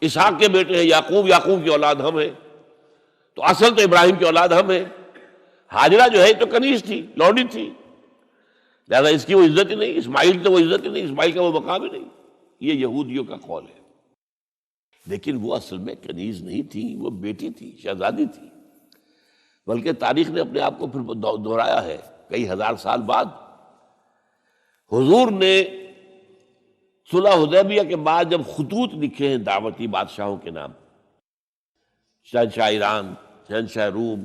اسحاق کے بیٹے ہیں یعقوب کی اولاد ہم ہیں، تو اصل تو ابراہیم کی اولاد ہم ہیں۔ ہاجرہ جو ہے تو کنیز تھی، لوڈی تھی، لہذا اس کی وہ عزت ہی نہیں، اسماعیل تو وہ عزت ہی نہیں، اسماعیل کا وہ مقام ہی نہیں۔ یہ یہودیوں کا قول ہے، لیکن وہ اصل میں کنیز نہیں تھی، وہ بیٹی تھی، شہزادی تھی۔ بلکہ تاریخ نے اپنے آپ کو پھر دہرایا ہے کئی ہزار سال بعد۔ حضور نے صلح حدیبیہ کے بعد جب خطوط لکھے ہیں دعوتی بادشاہوں کے نام، شہنشاہ ایران، شہنشاہ روم،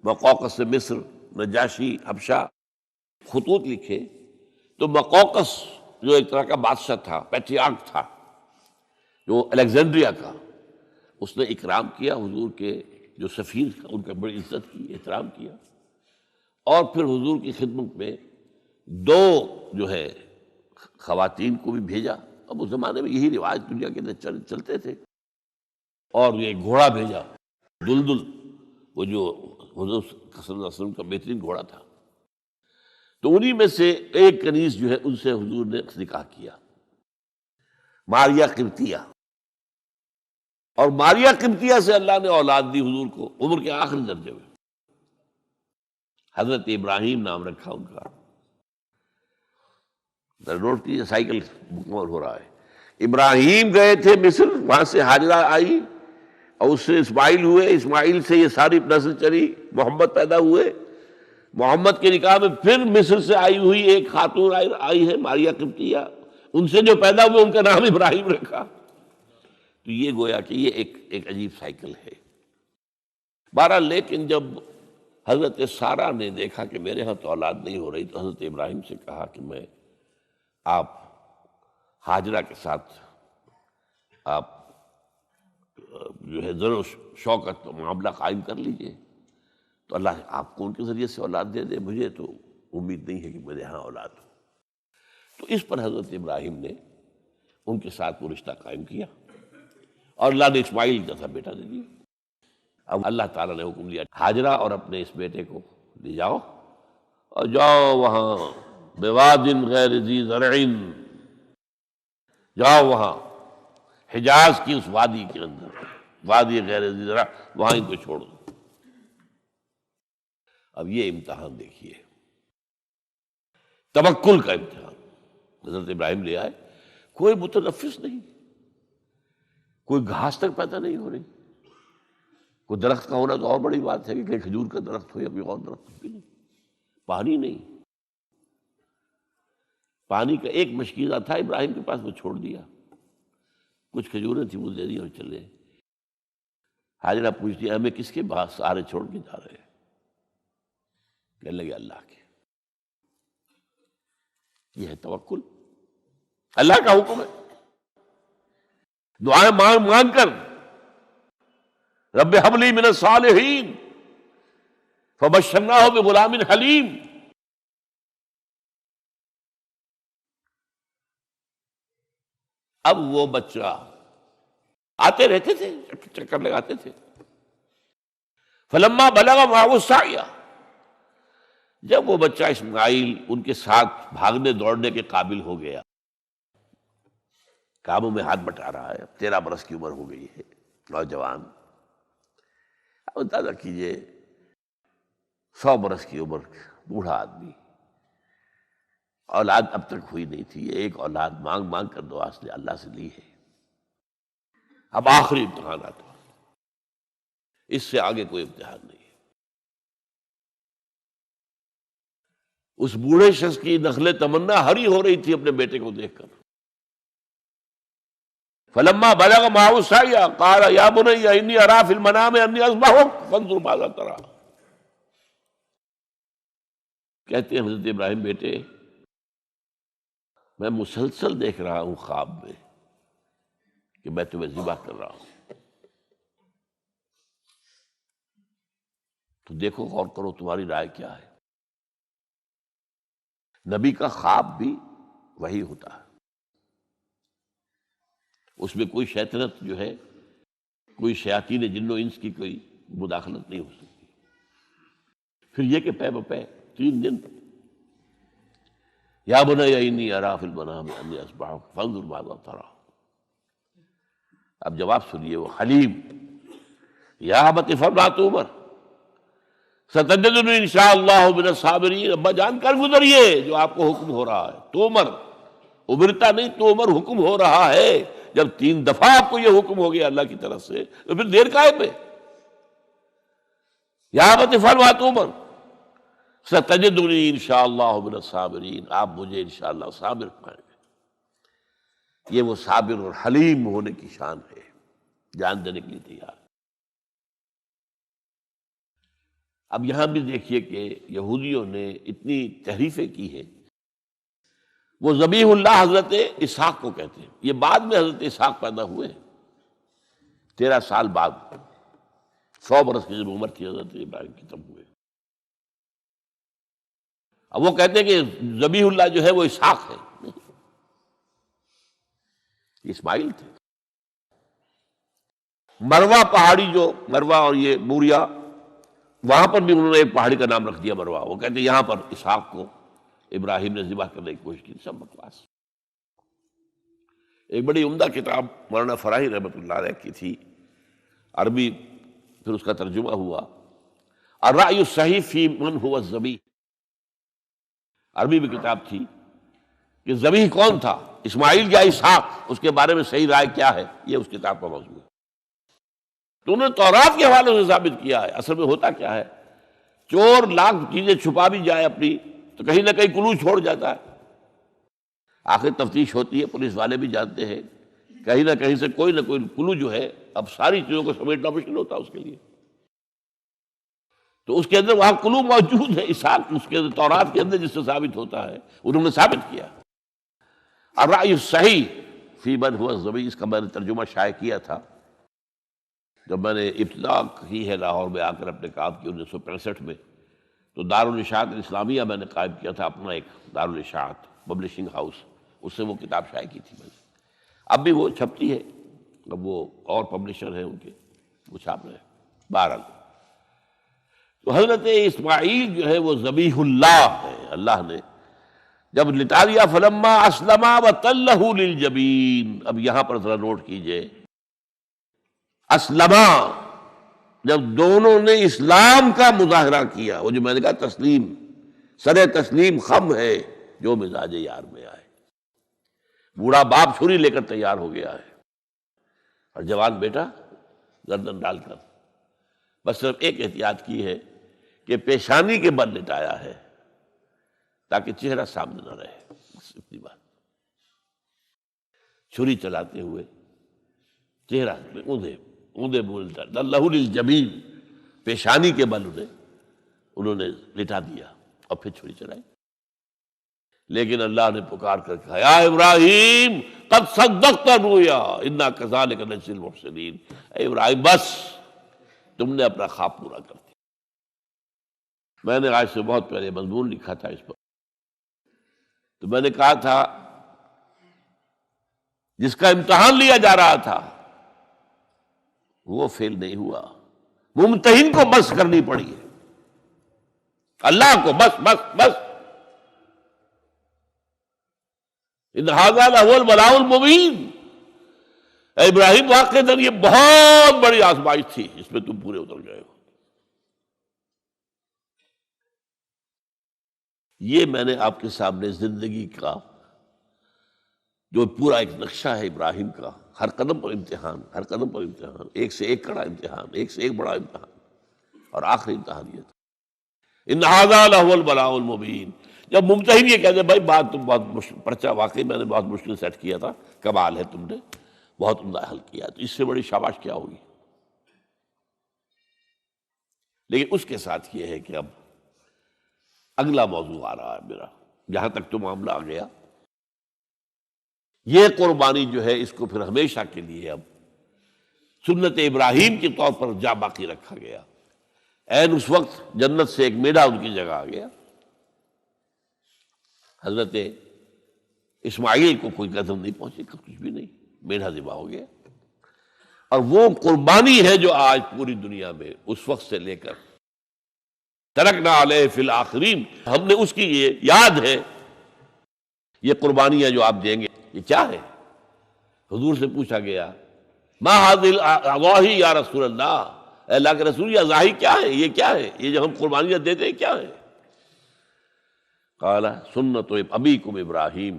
مقوقس مصر، نجاشی حبشہ، خطوط لکھے، تو مقوقس جو ایک طرح کا بادشاہ تھا، پیٹریارک تھا، جو الیگزینڈریا کا، اس نے اکرام کیا حضور کے جو سفیر تھا، ان کا بڑی عزت کی، احترام کیا، اور پھر حضور کی خدمت میں 2 جو ہے خواتین کو بھی بھیجا، اب اس زمانے میں یہی رواج دنیا کے اندر چلتے تھے. اور یہ گھوڑا بھیجا دلدل، وہ جو حضور صلی اللہ علیہ وسلم کا بہترین گھوڑا تھا. تو انہی میں سے ایک کنیز جو ہے ان سے حضور نے نکاح کیا، ماریہ قبطیہ. اور ماریہ قبطیہ سے اللہ نے اولاد دی حضور کو عمر کے آخری درجے میں. حضرت ابراہیم نام رکھا ان کا. نوٹ کیجیے، سائیکل مکمل ہو رہا ہے. ابراہیم گئے تھے مصر، وہاں سے ہاجرہ آئی اور اس سے اسماعیل ہوئے، اسماعیل سے یہ ساری نسل چلی، محمد پیدا ہوئے. محمد کے نکاح میں پھر مصر سے آئی ہوئی ایک خاتون آئی ہے ماریہ قبطیہ، ان سے جو پیدا ہوئے ان کا نام ابراہیم رکھا. تو یہ گویا کہ یہ ایک عجیب سائیکل ہے. بہرحال لیکن جب حضرت سارہ نے دیکھا کہ میرے ہاں تو اولاد نہیں ہو رہی، تو حضرت ابراہیم سے کہا کہ میں آپ ہاجرہ کے ساتھ آپ جو ہے ذر و شوقت معاملہ قائم کر لیجئے، تو اللہ آپ کو ان کے ذریعے سے اولاد دے دے. مجھے تو امید نہیں ہے کہ میرے ہاں اولاد ہو. تو اس پر حضرت ابراہیم نے ان کے ساتھ وہ رشتہ قائم کیا اور اللہ نے اسماعیل جیسا بیٹا دے دیا. اب اللہ تعالیٰ نے حکم دیا ہاجرہ اور اپنے اس بیٹے کو لے جاؤ اور جاؤ وہاں بواد غیر ذی زرع، جاؤ وہاں حجاز کی اس وادی کے اندر، وادی غیر ذی زرع، وہاں ان کو چھوڑ دو. اب یہ امتحان دیکھیے، توکل کا امتحان. حضرت ابراہیم لے آئے، کوئی متنفس نہیں، کوئی گھاس تک پیدا نہیں ہو رہی. کوئی درخت کا ہونا تو اور بڑی بات ہے کہ کہیں کھجور کا درخت ہو یا کوئی اور درخت بھی نہیں. پانی نہیں، پانی کا ایک مشکیزہ تھا ابراہیم کے پاس، وہ چھوڑ دیا. کچھ کھجوریں تھیں وہ دے دی اور چلے. حاجرہ پوچھتی ہے ہمیں کس کے بعد سارے چھوڑ کے جا رہے ہیں؟ کہنے لگے اللہ کے. یہ ہے توکل، اللہ کا حکم ہے. دعائیں مانگ مانگ کر رب ہب لی من الصالحین فبشرناہ بغلام حلیم. اب وہ بچہ آتے رہتے تھے، چکر لگاتے تھے. فلما بلغ معہ السعی، جب وہ بچہ اسماعیل ان کے ساتھ بھاگنے دوڑنے کے قابل ہو گیا، کاموں میں ہاتھ بٹا رہا ہے، 13 برس کی عمر ہو گئی ہے، نوجوان. اب اندازہ کیجئے 100 برس کی عمر، بوڑھا آدمی، اولاد اب تک ہوئی نہیں تھی. ایک اولاد مانگ مانگ کر دعا سے اللہ سے لی ہے. اب آخری امتحان آتا، اس سے آگے کوئی امتحان نہیں ہے. اس بوڑھے شخص کی نخل تمنا ہری ہو رہی تھی اپنے بیٹے کو دیکھ کر. فلما بلغ معه السعي قال يا بني اني ارى في المنام اني اذبحك فانظر ماذا ترى. کہتے ہیں حضرت ابراہیم بیٹے میں مسلسل دیکھ رہا ہوں خواب میں کہ میں تمہیں ذبح کر رہا ہوں. تو دیکھو غور کرو تمہاری رائے کیا ہے. نبی کا خواب بھی وہی ہوتا ہے، اس میں کوئی شیطنت جو ہے، کوئی شیاطین جن و انس کی کوئی مداخلت نہیں ہو سکتی. پھر یہ کہ پے بپے 3 دن یا بنی انی اری فی المنام انی اذبحک فانظر ماذا تری. اب جواب سنیے، وہ حلیم، یا ابت افعل ما تؤمر ستجدنی انشاءاللہ من الصابرین. ابا جان کر گزریے جو آپ کو حکم ہو رہا ہے. تومر ابرتا نہیں، تومر حکم ہو رہا ہے. جب 3 دفعہ آپ کو یہ حکم ہو گیا اللہ کی طرف سے تو پھر دیر کاہے پہ. یا ابت افعل ما تؤمر ستجدنی انشاءاللہ من الصابرین. آپ مجھے انشاءاللہ صابر پائیں گے. یہ وہ صابر اور حلیم ہونے کی شان ہے، جان دینے کے لیے تیار. اب یہاں بھی دیکھیے کہ یہودیوں نے اتنی تحریفیں کی ہیں. وہ ذبیح اللہ حضرت اسحاق کو کہتے ہیں. یہ بعد میں حضرت اسحاق پیدا ہوئے، 13 سال بعد، 100 برس کی جب عمر تھی حضرت ابراہیم کی تب ہوئے. اب وہ کہتے ہیں کہ ذبیح اللہ جو ہے وہ اسحاق ہے. یہ اسماعیل تھے۔ مروا پہاڑی، جو مروا اور یہ موریا، وہاں پر بھی انہوں نے ایک پہاڑی کا نام رکھ دیا مروا۔ وہ کہتے ہیں یہاں پر اسحاق کو ابراہیم نے ذبح کرنے کی کوشش کی، سب بکواس۔ ایک بڑی عمدہ کتاب مولانا فراہی رحمۃ اللہ علیہ کی تھی، عربی، پھر اس کا ترجمہ ہوا، الرأی الصحیح فی من هو الذبیح۔ عربی میں کتاب تھی کہ ذبیح کون تھا، اسماعیل یا اسحاق، اس کے بارے میں صحیح رائے کیا ہے، یہ اس کتاب کا موضوع ہے۔ تو انہوں نے تورات کے حوالے سے ثابت کیا ہے۔ اصل میں ہوتا کیا ہے، چور لاکھ چیزیں چھپا بھی جائے اپنی تو کہیں نہ کہیں کلو چھوڑ جاتا ہے۔ آخر تفتیش ہوتی ہے، پولیس والے بھی جانتے ہیں کہیں نہ کہیں سے کوئی نہ کوئی کلو جو ہے، اب ساری چیزوں کو سمیٹنا مشکل ہوتا ہے اس کے لیے، تو اس کے اندر وہاں کلو موجود ہے، اسحاق اس کے اندر، تورات کے اندر جس سے ثابت ہوتا ہے، انہوں نے ثابت کیا۔ الرأی الصحیح فی من هو الذبیح، اس کا میں نے ترجمہ شائع کیا تھا جب میں نے ابتدا کی ہے لاہور میں آ کر اپنے کام کی 1965 میں، تو دارالاشاعت الاسلامیہ میں نے قائم کیا تھا اپنا ایک دارالاشاعت پبلشنگ ہاؤس، اس سے وہ کتاب شائع کی تھی میں نے۔ اب بھی وہ چھپتی ہے، اب وہ اور پبلشر ہیں ان کے، وہ چھاپ رہے ہیں۔ بہرحال تو حضرت اسماعیل جو ہے وہ ذبیح اللہ ہے، اللہ نے جب لٹا دیا، فلما اسلما وتلہ للجبین۔ اب یہاں پر ذرا نوٹ کیجئے، اسلما، جب دونوں نے اسلام کا مظاہرہ کیا، وہ جو میں نے کہا تسلیم، سر تسلیم خم ہے جو مزاج یار میں آئے۔ بوڑھا باپ چھری لے کر تیار ہو گیا ہے، اور جوان بیٹا گردن ڈال کر بس صرف ایک احتیاط کی ہے کہ پیشانی کے بل لٹایا ہے تاکہ چہرہ سامنے نہ رہے، بس اتنی بات۔ چھری چلاتے ہوئے چہرہ اوندا بولتا لہو للجبین، پیشانی کے بل انہوں نے لٹا دیا اور پھر چھری چلائی۔ لیکن اللہ نے پکار کر کہا، یا ابراہیم قد صدقت الرؤیا انا کذالک نجزی المحسنین۔ اے ابراہیم بس تم نے اپنا خواب پورا کر دیا۔ میں نے آج سے بہت پہلے مضمون لکھا تھا اس پر، تو میں نے کہا تھا جس کا امتحان لیا جا رہا تھا وہ فیل نہیں ہوا، ممتحن کو بس کرنی پڑی ہے، اللہ کو بس بس بس۔ ان ھذا لھو البلاء المبین۔ اے ابراہیم واقعتاً یہ بہت بڑی آزمائش تھی، اس میں تم پورے اتر گئے ہو۔ یہ میں نے آپ کے سامنے زندگی کا جو پورا ایک نقشہ ہے ابراہیم کا، ہر قدم پر امتحان، ہر قدم پر امتحان، ایک سے ایک کڑا امتحان، ایک سے ایک بڑا امتحان، اور آخری امتحان یہ تھا، ان ھذا لھو البلاء المبین۔ جب ممتحن یہ کہتے بھائی بات تم بہت مشکل، پرچہ واقعی میں نے بہت مشکل سیٹ کیا تھا، کمال ہے تم نے بہت عمدہ حل کیا، تو اس سے بڑی شاباش کیا ہوگی۔ لیکن اس کے ساتھ یہ ہے کہ اب اگلا موضوع آ رہا ہے میرا، جہاں تک تو معاملہ آ گیا، یہ قربانی جو ہے اس کو پھر ہمیشہ کے لیے اب سنت ابراہیم کے طور پر جا باقی رکھا گیا۔ عین اس وقت جنت سے ایک میڈا ان کی جگہ آ گیا۔ حضرت اسماعیل کو کوئی قدم نہیں پہنچی، کچھ بھی نہیں، میڈا ذبح ہو گیا۔ اور وہ قربانی ہے جو آج پوری دنیا میں اس وقت سے لے کر ترکنا علیہ فی الآخرین، ہم نے اس کی یہ یاد ہے، یہ قربانیاں جو آپ دیں گے یہ کیا ہے؟ حضور سے پوچھا گیا ما ھذہ الاضاحی یا رسول اللہ، اے اللہ کے رسول یہ اضاحی کیا ہے، یہ کیا ہے، یہ جو ہم قربانیاں دیتے ہیں کیا ہے؟ قال سنت ابیکم ابراہیم،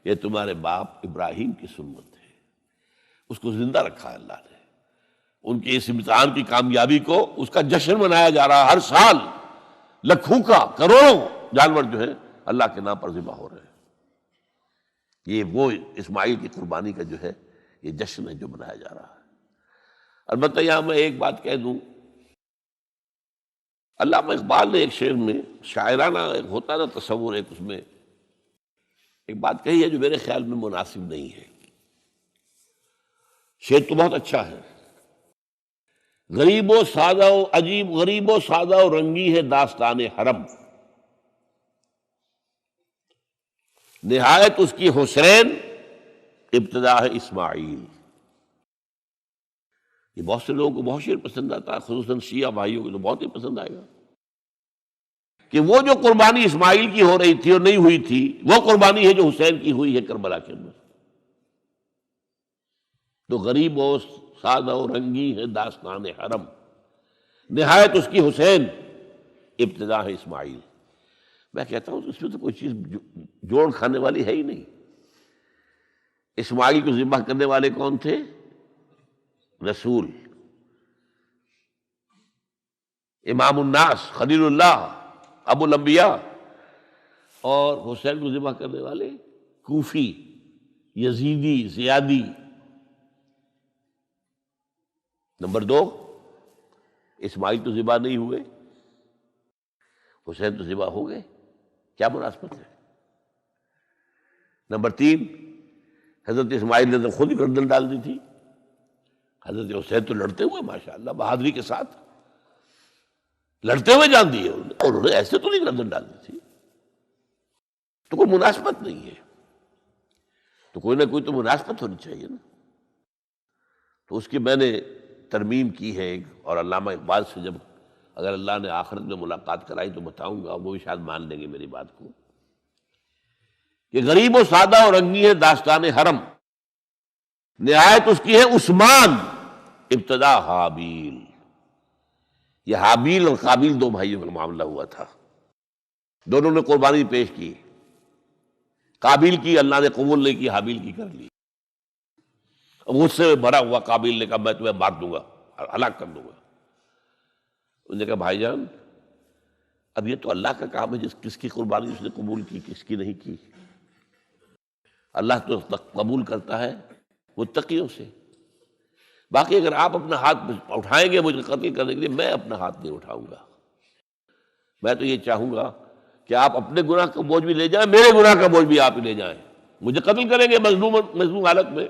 یہ تمہارے باپ ابراہیم کی سنت ہے۔ اس کو زندہ رکھا ہے اللہ نے، ان کے اس امتحان کی کامیابی کو، اس کا جشن منایا جا رہا ہے ہر سال، لاکھوں کا، کروڑوں جانور جو ہے اللہ کے نام پر ذبح ہو رہے ہیں۔ یہ وہ اسماعیل کی قربانی کا جو ہے یہ جشن ہے جو منایا جا رہا ہے۔ البتہ یہاں میں ایک بات کہہ دوں، علامہ اقبال نے ایک شعر میں شاعرانہ ایک ہوتا نا تصور، ایک اس میں ایک بات کہی ہے جو میرے خیال میں مناسب نہیں ہے۔ شعر تو بہت اچھا ہے، غریب و سادہ و عجیب، غریب و سادہ و رنگی ہے داستان حرم، نہایت اس کی حسین ابتدا ہے اسماعیل. یہ بہت سے لوگوں کو بہت شعر پسند آتا ہے، خصوصاً شیعہ بھائیوں کو تو بہت ہی پسند آئے گا، کہ وہ جو قربانی اسماعیل کی ہو رہی تھی اور نہیں ہوئی تھی وہ قربانی ہے جو حسین کی ہوئی ہے کربلا کے اندر. تو غریب و سادہ و رنگی ہے داستان حرم، نہایت اس کی حسین، ابتدا ہے اسماعیل. میں کہتا ہوں اس میں تو کوئی چیز جوڑ کھانے والی ہے ہی نہیں. اسماعیل کو ذبح کرنے والے کون تھے؟ رسول، امام الناس، خلیل اللہ، ابو الانبیاء. اور حسین کو ذبح کرنے والے کوفی، یزیدی، زیادی. نمبر 2، اسماعیل تو ذبح نہیں ہوئے، حسین تو ذبح ہو گئے، کیا مناسبت ہے؟ نمبر 3، حضرت اسماعیل نے تو خود ہی گردن ڈال دی تھی، حضرت حسین تو لڑتے ہوئے ماشاءاللہ بہادری کے ساتھ لڑتے ہوئے جان دیے اور انہوں نے ایسے تو نہیں گردن ڈال دی تھی. تو کوئی مناسبت نہیں ہے، تو کوئی نہ کوئی تو مناسبت ہونی چاہیے نا. تو اس کی میں نے ترمیم کی ہے ایک، اور علامہ اقبال سے جب اگر اللہ نے آخرت میں ملاقات کرائی تو بتاؤں گا، وہ بھی شاید مان لیں گے میری بات کو، کہ غریب و سادہ اور رنگی ہے داستان حرم، نہایت اس کی ہے عثمان، ابتدا حابیل. یہ حابیل اور قابیل دو بھائیوں کا معاملہ ہوا تھا، دونوں نے قربانی پیش کی. قابیل کی اللہ نے قبول نہیں کی، حابیل کی کر لی. غصے میں بھرا ہوا قابیل نے کہا میں تمہیں مار دوں گا، ہلاک کر دوں گا. انہوں نے کہا بھائی جان اب یہ تو اللہ کا کام ہے، کس کی قربانی اس نے قبول کی کس کی نہیں کی. اللہ تو قبول کرتا ہے متقیوں سے. باقی اگر آپ اپنا ہاتھ اٹھائیں گے مجھے قتل کرنے کے لیے، میں اپنا ہاتھ نہیں اٹھاؤں گا. میں تو یہ چاہوں گا کہ آپ اپنے گناہ کا بوجھ بھی لے جائیں، میرے گناہ کا بوجھ بھی آپ ہی لے جائیں. مجھے قتل کریں گے مظلوم حالت میں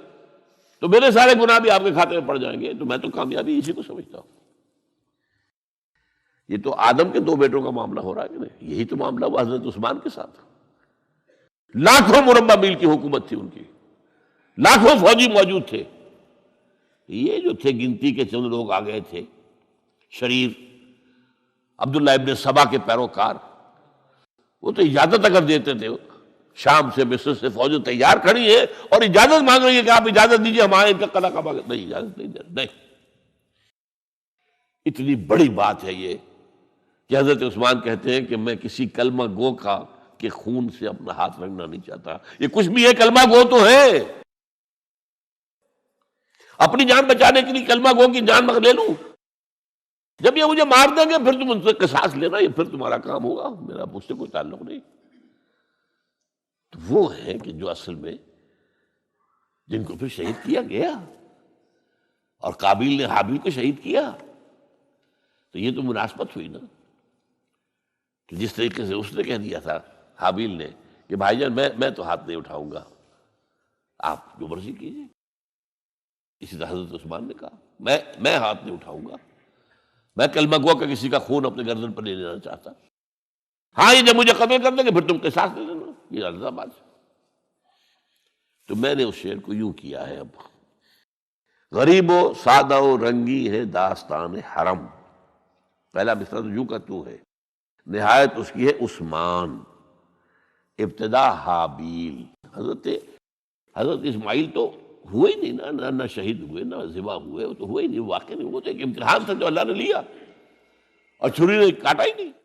تو میرے سارے گناہ بھی آپ کے کھاتے میں پڑ جائیں گے. تو میں تو کامیابی اسی کو سمجھتا ہوں. یہ تو آدم کے 2 بیٹوں کا معاملہ ہو رہا ہے کہ نہیں، یہی تو معاملہ ہوا حضرت عثمان کے ساتھ. لاکھوں مربع میل کی حکومت تھی ان کی، لاکھوں فوجی موجود تھے. یہ جو تھے گنتی کے چند لوگ آ گئے تھے شریر، عبداللہ ابن سبا کے پیروکار، وہ تو اجازت اگر دیتے تھے شام سے مصر سے فوج تیار کھڑی ہے اور اجازت مانگ رہی ہے کہ آپ اجازت دیجیے ہم آئیں ان کا قلعہ کعبہ. نہیں، اجازت نہیں دے رہے. نہیں، اتنی بڑی بات ہے یہ کہ حضرت عثمان کہتے ہیں کہ میں کسی کلمہ گو کا کے خون سے اپنا ہاتھ رنگنا نہیں چاہتا. یہ کچھ بھی ہے، کلمہ گو تو ہے. اپنی جان بچانے کے لیے کلمہ گو کی جان لے لوں. جب یہ مجھے مار دیں گے پھر تم ان سے قصاص لینا، یہ پھر تمہارا کام ہوگا، میرا مجھ سے کوئی تعلق نہیں. تو وہ ہے کہ جو اصل میں جن کو پھر شہید کیا گیا، اور قابیل نے حابیل کو شہید کیا. تو یہ تو مناسبت ہوئی نا، کہ جس طریقے سے اس نے کہہ دیا تھا حابیل نے کہ بھائی جان میں تو ہاتھ نہیں اٹھاؤں گا، آپ جو مرضی کیجیے. اسی طرح حضرت عثمان نے کہا میں ہاتھ نہیں اٹھاؤں گا، میں کلمہ گو کا کسی کا خون اپنے گردن پر نہیں لینا چاہتا. ہاں یہ جب مجھے قتل کر دیں گے پھر تم قصاص لے لینا، یہ اللہ بات ہے. تو میں نے اس شعر کو یوں کیا ہے. اب غریب و سادہ و رنگی ہے داستان حرم، پہلا مصرع تو یوں کا تو ہے، نہایت اس کی ہے عثمان، ابتدا حابیل. حضرت اسماعیل تو ہوئے ہی نہیں، نہ شہید ہوئے نہ ذبح ہوئے، وہ تو ہوئے ہی نہیں، واقع نہیں. وہ تو ایک امتحان تھا جو اللہ نے لیا اور چھری نے کاٹا ہی نہیں.